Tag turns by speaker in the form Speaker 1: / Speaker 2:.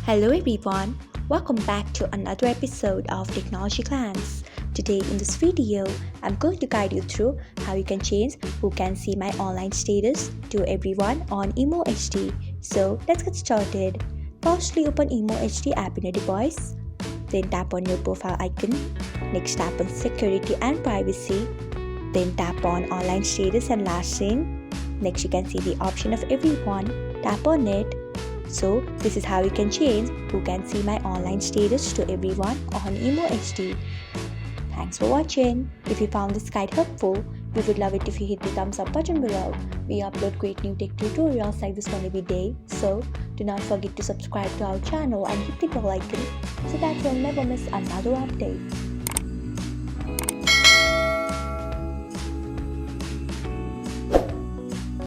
Speaker 1: Hello everyone, welcome back to another episode of Technologyglance. Today in this video, I'm going to guide you through how you can change who can see my online status to everyone on Imo HD. So let's get started. Firstly, open Imo HD app in your device. Then tap on your profile icon. Next tap on security and privacy. Then tap on online status and last seen. Next you can see the option of everyone. Tap on it. So this is how you can change who can see my online status to everyone on Imo HD. Thanks for watching. If you found this guide helpful, we would love it if you hit the thumbs up button below. We upload great new tech tutorials like this one every day. So do not forget to subscribe to our channel and hit the bell icon so that you'll never miss another update.